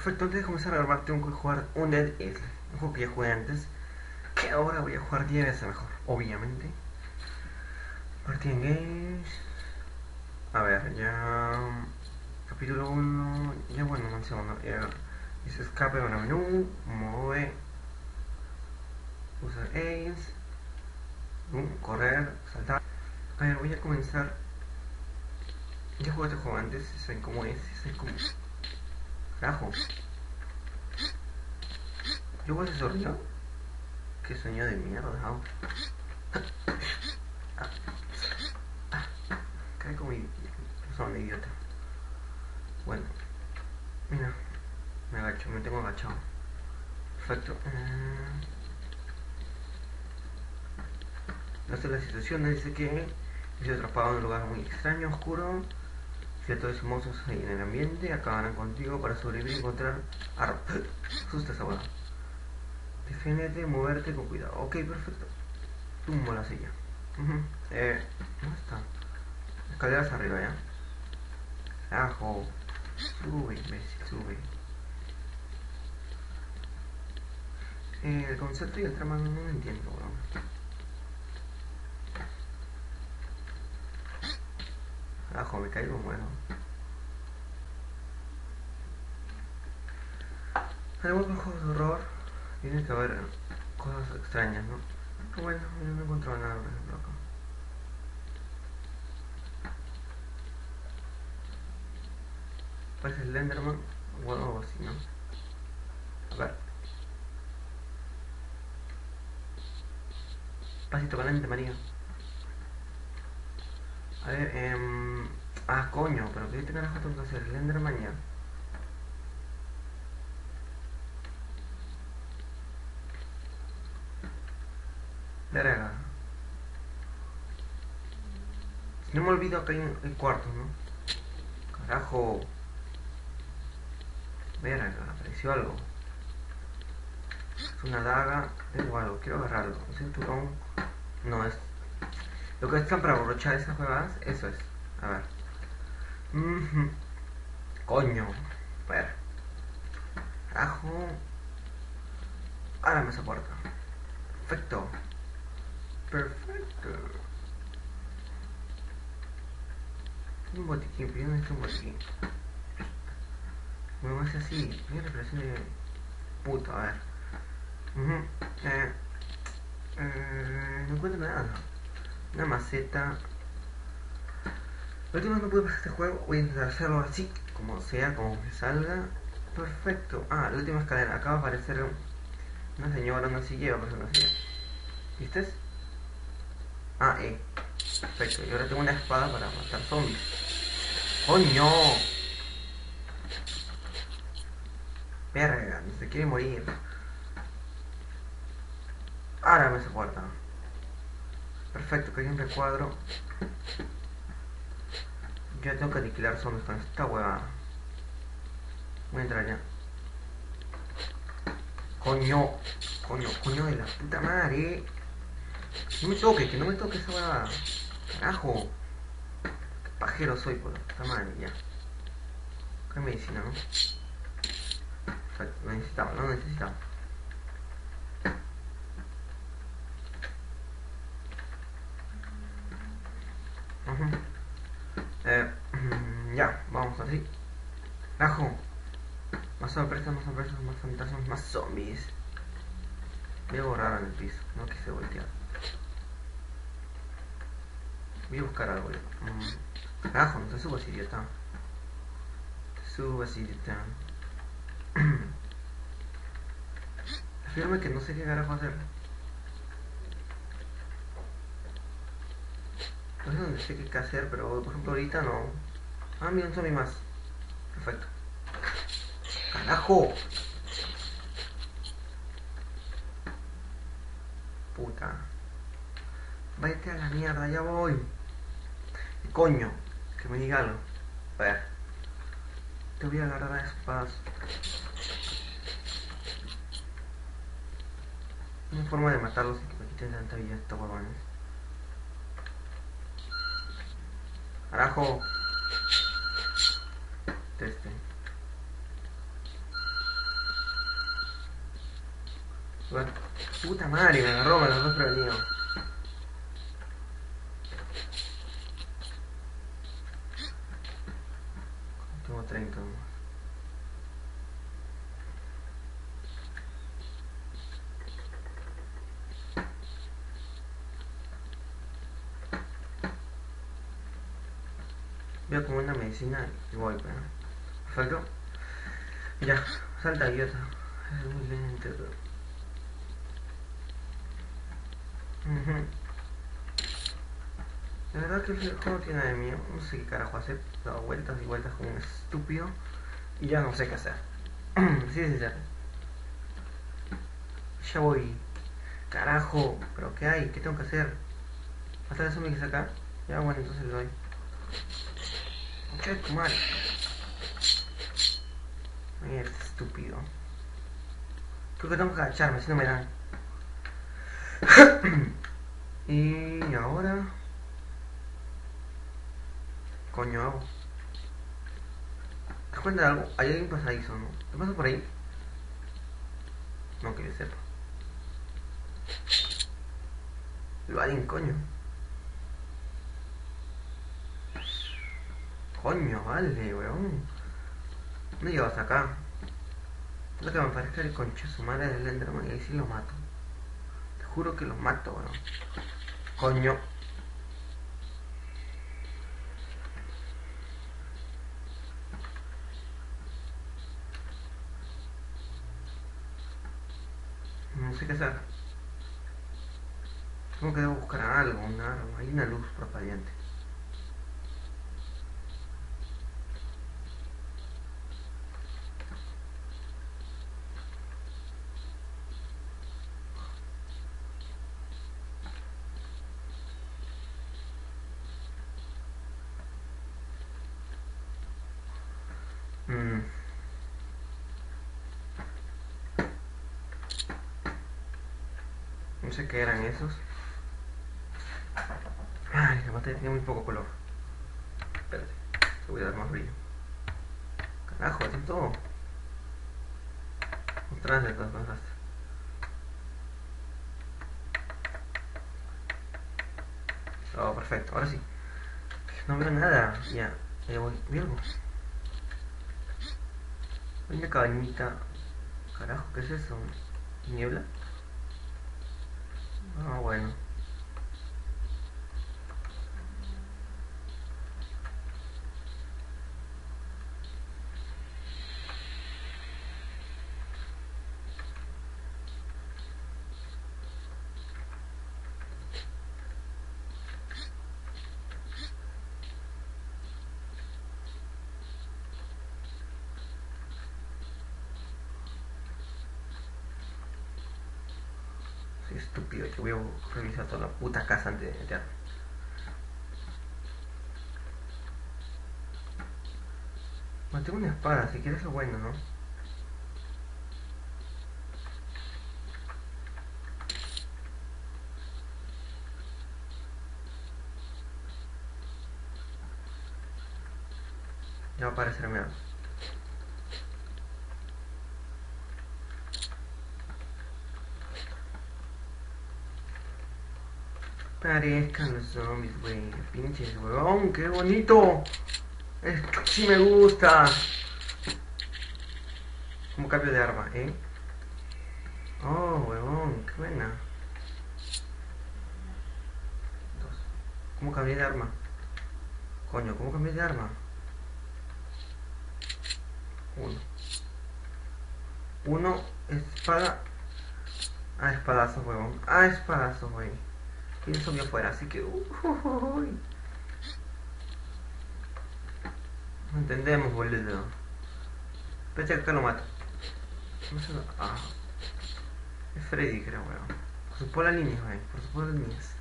Perfecto, antes de comenzar a grabar tengo que jugar un Dead Island, un juego que ya jugué antes, que ahora voy a jugar 10 veces mejor, obviamente. Partida en Games. A ver, ya... Capítulo 1, ya bueno, un segundo. Dice escape, bueno, menú, move, usar Ace, correr, saltar. A ver, voy a comenzar. Ya jugué este juego antes, sé cómo es, sé cómo... Carajo. ¿Yo voy a ese sonido? ¿Qué sonido de mierda? Cae como son idiota. Bueno, mira, me agacho, me tengo agachado. Perfecto. No sé la situación, dice que estoy atrapado en un lugar muy extraño, oscuro. Ciertos monstruos ahí en el ambiente acabarán contigo para sobrevivir y encontrar armas. Asusta esa hueá. Defiéndete, moverte con cuidado. Ok, perfecto. Tumbo la silla. ¿Dónde está? Escaleras arriba, ya. Ajo. Sube, imbécil, sube. El concepto y el trama no lo entiendo, weón. Ajo, me caigo, muero. En algunos juegos de horror tiene que haber cosas extrañas, ¿no? Pero bueno, yo no he encontrado nada, por ejemplo, acá. Parece Slenderman o algo así, ¿no? A ver. Pasito caliente, María. A ver, coño, pero ¿qué carajo tengo que hacer? Slenderman ya. Verga. Si no me olvido, acá hay un cuarto, ¿no? Carajo. Verga, apareció algo. Es una daga. Tengo algo, quiero agarrarlo. Un cinturón. No, es. Lo que están para abrochar esas jugadas, eso es. A ver. Coño. A ver. Carajo. Ábrame esa puerta. Perfecto. Perfecto. Un botiquín, pero yo no necesito un botiquín. Me hace así. Mira la relación de. Puta, a ver. No encuentro nada. Una maceta. La última vez no pude pasar este juego. Voy a intentar hacerlo así, como sea, como me salga. Perfecto. Ah, la última escalera. Acaba de aparecer una señora, una silla, va a una silla. ¿Viste? Ah, perfecto. Y ahora tengo una espada para matar zombies. ¡Coño! Verga, no se quiere morir. Ábrame esa puerta. Perfecto, que hay un recuadro. Yo ya tengo que aniquilar zombies con esta huevada. Voy a entrar ya. Coño, coño de la puta madre. No me toque, que no me toque esa huevada. Carajo. Qué pajero soy, por la puta madre, ya. ¿Qué medicina, no? Perfecto, lo necesitaba, no necesitaba. Ya, vamos así. Carajo. Más sorpresas, más fantasmas, más zombies. Voy a borrar en el piso, no quise voltear. Voy a buscar algo. Carajo, no te subas, idiota. Te subas, idiota. Afírame que no sé qué carajo hacer. No sé dónde sé qué hacer, pero por ejemplo ahorita no. Ah, mira, un zombie más. Perfecto. ¡Carajo! Puta. Váyate a la mierda, ya voy. Coño, que me diga algo. A ver. Te voy a agarrar a espadas. Una forma de matarlos y que me quiten tanta vida estos huevones. Carajo. Este. Puta madre, me agarró, me agarró prevenido. Tengo 30 nomás. Voy a comer una medicina y voy, pero... Perfecto. Ya, salta idiota. Es muy lento, pero... La verdad que el juego tiene de mí, no sé qué carajo hacer, he dado vueltas y vueltas como un estúpido y ya no sé qué hacer. Sí, es sincero. Ya voy. Carajo, pero ¿qué hay? ¿Qué tengo que hacer? ¿Hasta eso me que sacar? Ya bueno, entonces le doy. Ok, tu madre. Mierda, estúpido. Creo que tengo que agacharme, si no me dan. Y ahora... Coño hago. ¿Te das cuenta de algo? Hay alguien pasadizo, ¿no? ¿Qué pasa por ahí? No, que yo sepa. Lo alguien, coño. Coño, vale, weón. No llevas acá. No que me parezca el concho su madre del Enderman y ahí sí lo mato. Te juro que lo mato, weón. Coño. No sé qué hacer. Tengo que debo buscar algo, un arma. Hay una luz parpadeante. No sé qué eran esos. Ay, la pantalla tiene muy poco color. Espérate, te voy a dar más brillo. Carajo, tiene todo. Un trance de todas cosas. Oh, perfecto, ahora sí. No veo nada. Ya, ya voy. Vi algo. Hay una cabañita. Carajo, ¿qué es eso? ¿Niebla? Ah, bueno. Soy estúpido, que voy a revisar toda la puta casa antes de meterme. Bueno, tengo una espada, si quieres lo bueno, ¿no? Ya va a aparecerme algo. Parezcan los zombies, güey. Pinches, huevón, qué bonito. Esto sí me gusta. Como cambio de arma, ¿eh? Oh, huevón, qué buena. Dos. ¿Cómo cambié de arma? Coño, ¿cómo cambié de arma? Uno. Uno, espada. Ah, espadazo, huevón. Ah, espadazo, güey. Y el zombie afuera, así que... No entendemos, boludo. Espérate que acá lo mato. No sé, ah, es Freddy, creo, weón. Por sus polas líneas, weón. Por sus polas líneas.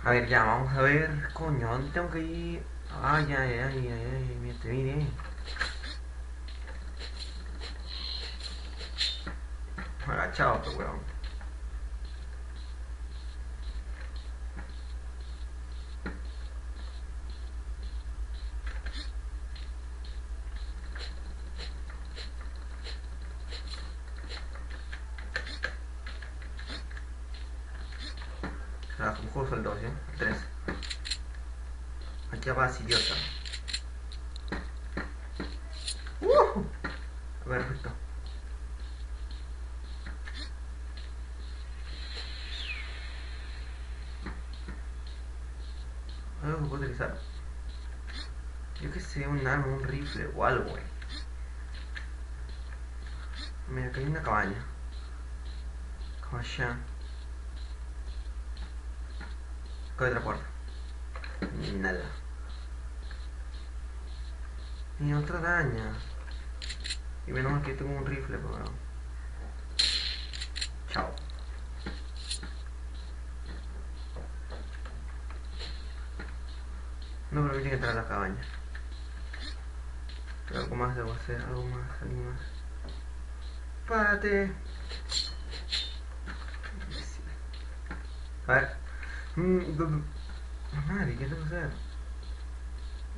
A ver, ya, vamos a ver. Coño, ¿dónde tengo que ir? Ay, ay, ay, ay, ay, mire, mire. Agachado, pues, weón. juego al 2, ¿eh? 3. Aquí vas, idiota. Perfecto. Algo que puedo utilizar. Yo que sé, un arma, un rifle o algo, güey. Mira, que hay una cabaña. Caballa. Acá hay otra puerta. Nada. Y otra araña. Y menos mal que tengo un rifle, pero no. Chao. No me permiten entrar a la cabaña. Pero algo más debo hacer, algo más. ¡Párate! A ver. Madre, ¿qué tengo que hacer?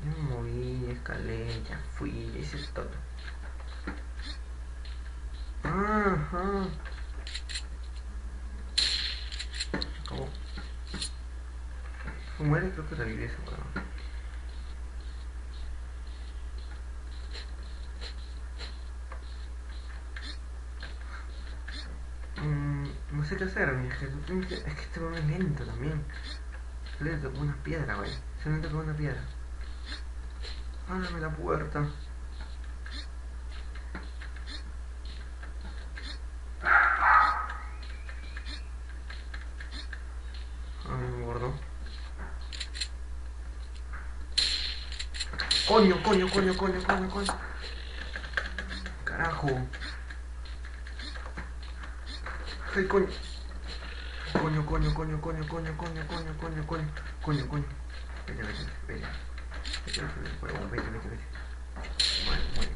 Ya me moví, escalé, ya fui, hice todo. Ajá. ¿Cómo? Muere, creo que revive eso, weón. No sé qué hacer, mi gente. Es que este weón es lento también. Le tocó una piedra, wey. Se me tocó una piedra. Ábrame la puerta. Ay, me guardó. Coño. Carajo. Ay, coño. Coño. Vete. Huevón, vete. Muere.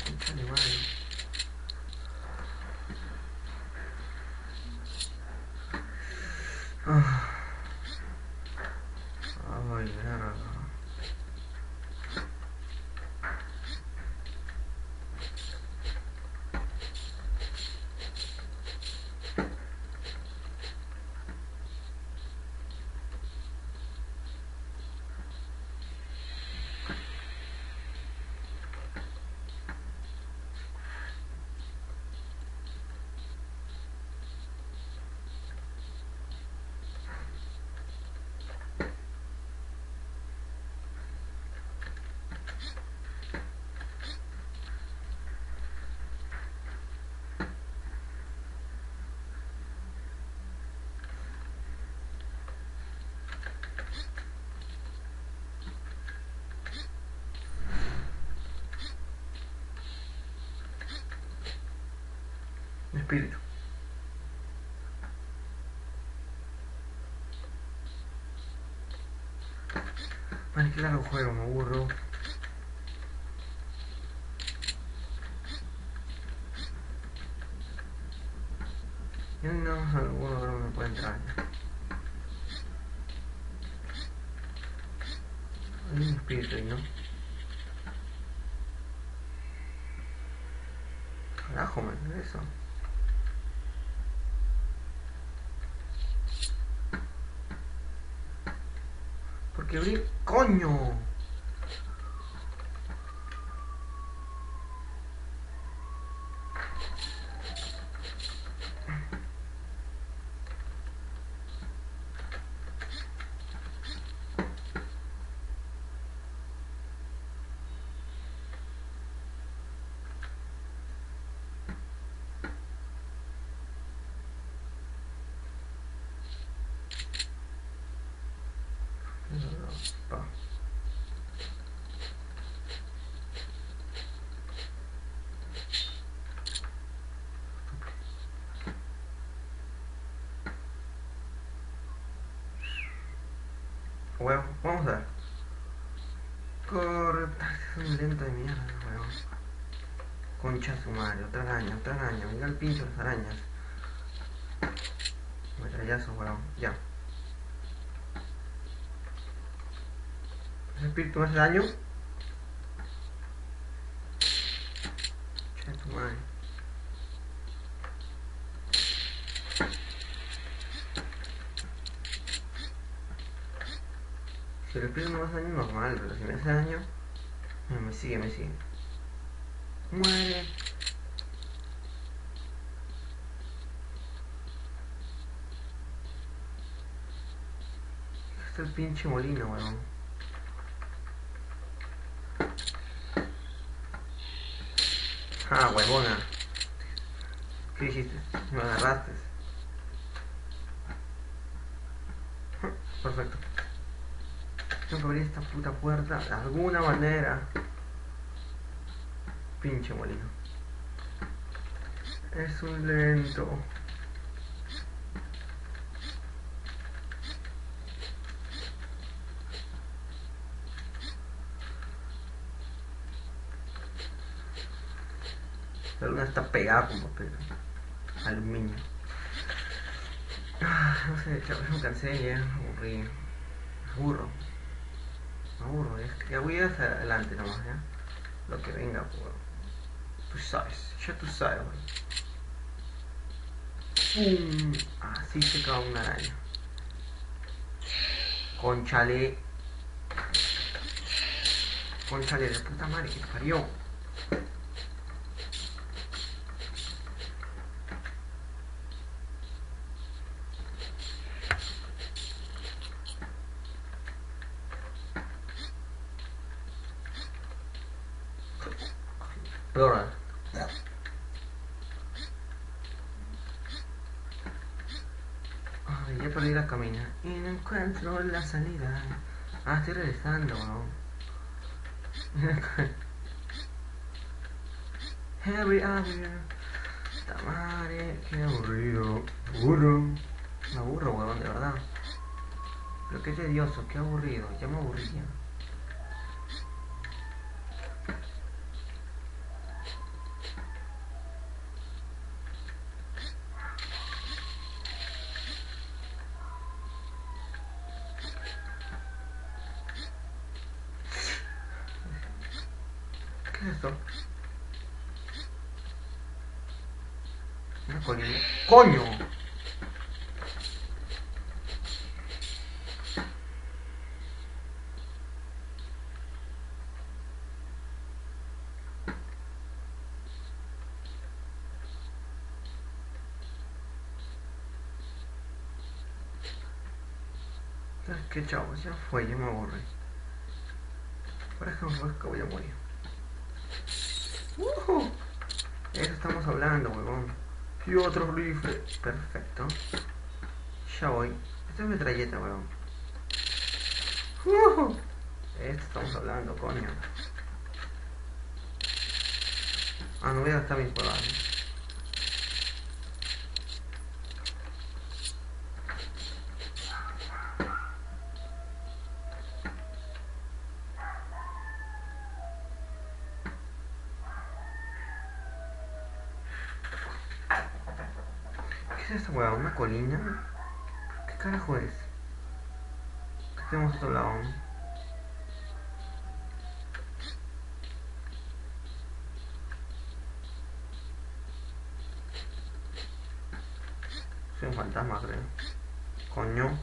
Concha de madre. Ay, verga. Espíritu. Vale, que largo juego, me aburro. Y no, alguno que no me puede entrar ya. Hay un espíritu ahí, ¿no? Carajo, man, ¿qué es eso? Porque abrí... ¡Coño! Pa. Huevo, vamos a ver. Corre, es un lento de mierda, huevo. Concha su madre, otra araña. Venga el pincho de las arañas. Metrallazo, huevo, ya. ¿Ese espíritu me hace daño? Concha tu madre. Vampiro no me hace daño normal, pero si me hace daño... me sigue. Muere. Este es el pinche molino, weón. Ah, huevona. ¿Qué hiciste? Me agarraste. Perfecto. Tengo que abrir esta puta puerta de alguna manera. Pinche molino. Es un lento. La luna está pegada con papel aluminio. No sé, chavos, me cansé ya, aburrí. Me aburro, ya voy hacia adelante nomás, ya. Lo que venga, pues. Tú sabes, ya tú sabes, ¡pum! Así se cae una araña. Conchale de puta madre que te parió. Peor. Ay, ya perdí la camina y no encuentro la salida. Estoy regresando, weón. Every other. Tamare, qué aburrido. Me aburro, weón, de verdad. Pero qué tedioso, qué aburrido. Ya me aburría. ¿Qué es esto? Una colina. ¡Coño! ¿Sabes qué, chavos? Ya fue, ya me aburrí. Por ejemplo, es que voy a morir. Eso estamos hablando, huevón. Y otro rifle. Perfecto. Ya voy. Esta es metralleta, huevón. Esto estamos hablando, coño. No voy a gastar mis huevadas. ¿Qué es esta huevón? ¿Una colina? ¿Qué carajo es? ¿Qué tenemos a otro lado? Soy un fantasma, creo. Coño.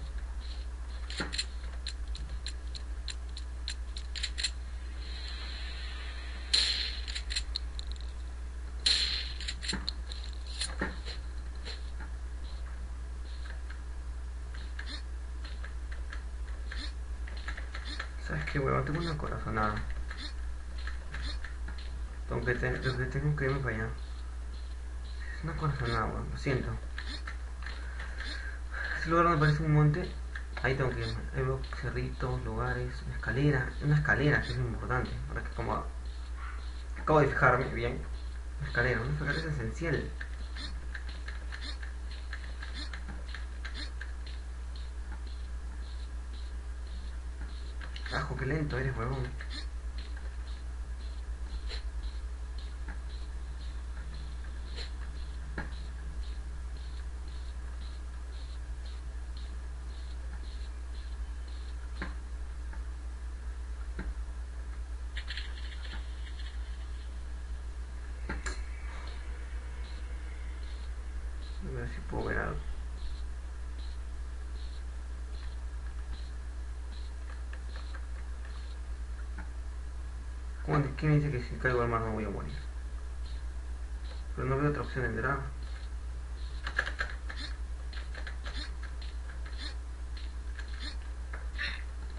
¿Sabes qué, huevón? Tengo una corazonada. Tengo que irme para allá. Es una corazonada, huevón. Lo siento. Ese lugar donde parece un monte. Ahí tengo que irme. Ahí veo cerritos, lugares, una escalera que es muy importante. Ahora que como acabo de fijarme bien. Una escalera es esencial. Ajo, qué lento eres, huevón. A ver si puedo ver algo. ¿Quién dice que si caigo al mar no voy a morir? Pero no veo otra opción en drama.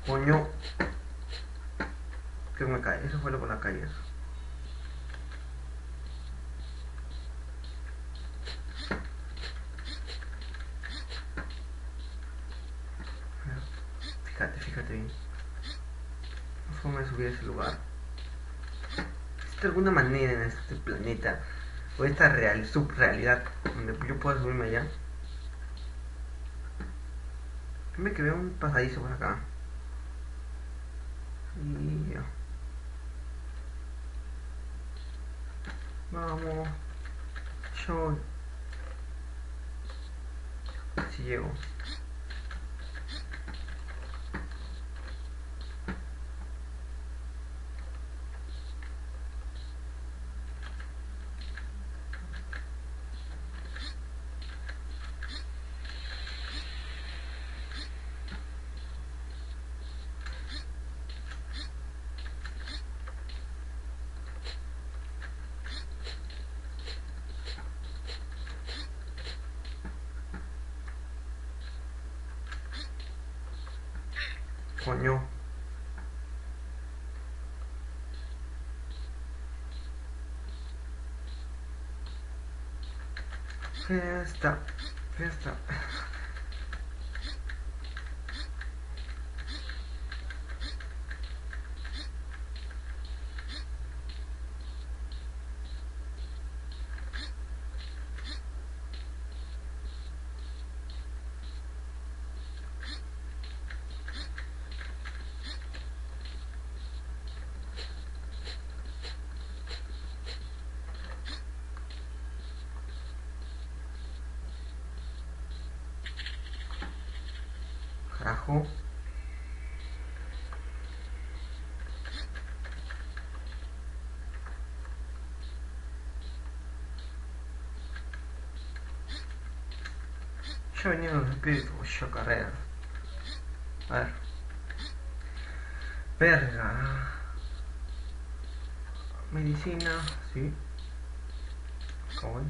Coño. Que me cae. Eso fue lo por la calle. Fíjate bien. No sé cómo me subí a ese lugar. ¿Existe alguna manera en este planeta o esta subrealidad donde yo pueda subirme allá? Dime que veo un pasadizo por acá. Y ya. Vamos. Yo. Si llego. Coño. Fiesta. Carajo. Ya venían los espíritus, yo carrera. A ver. Verga. Medicina, sí. ¿Cómo voy?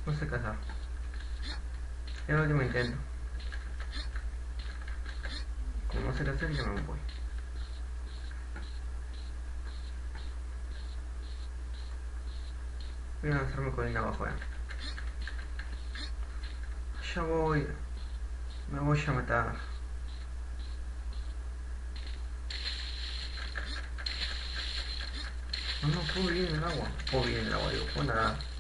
No sé cazar. Es el último intento. Como no sé qué hacer, yo me voy. Voy a lanzarme colina abajo, Ya voy. Me voy a matar. No puedo vivir en el agua. Puedo vivir en el agua, digo, puedo nadar.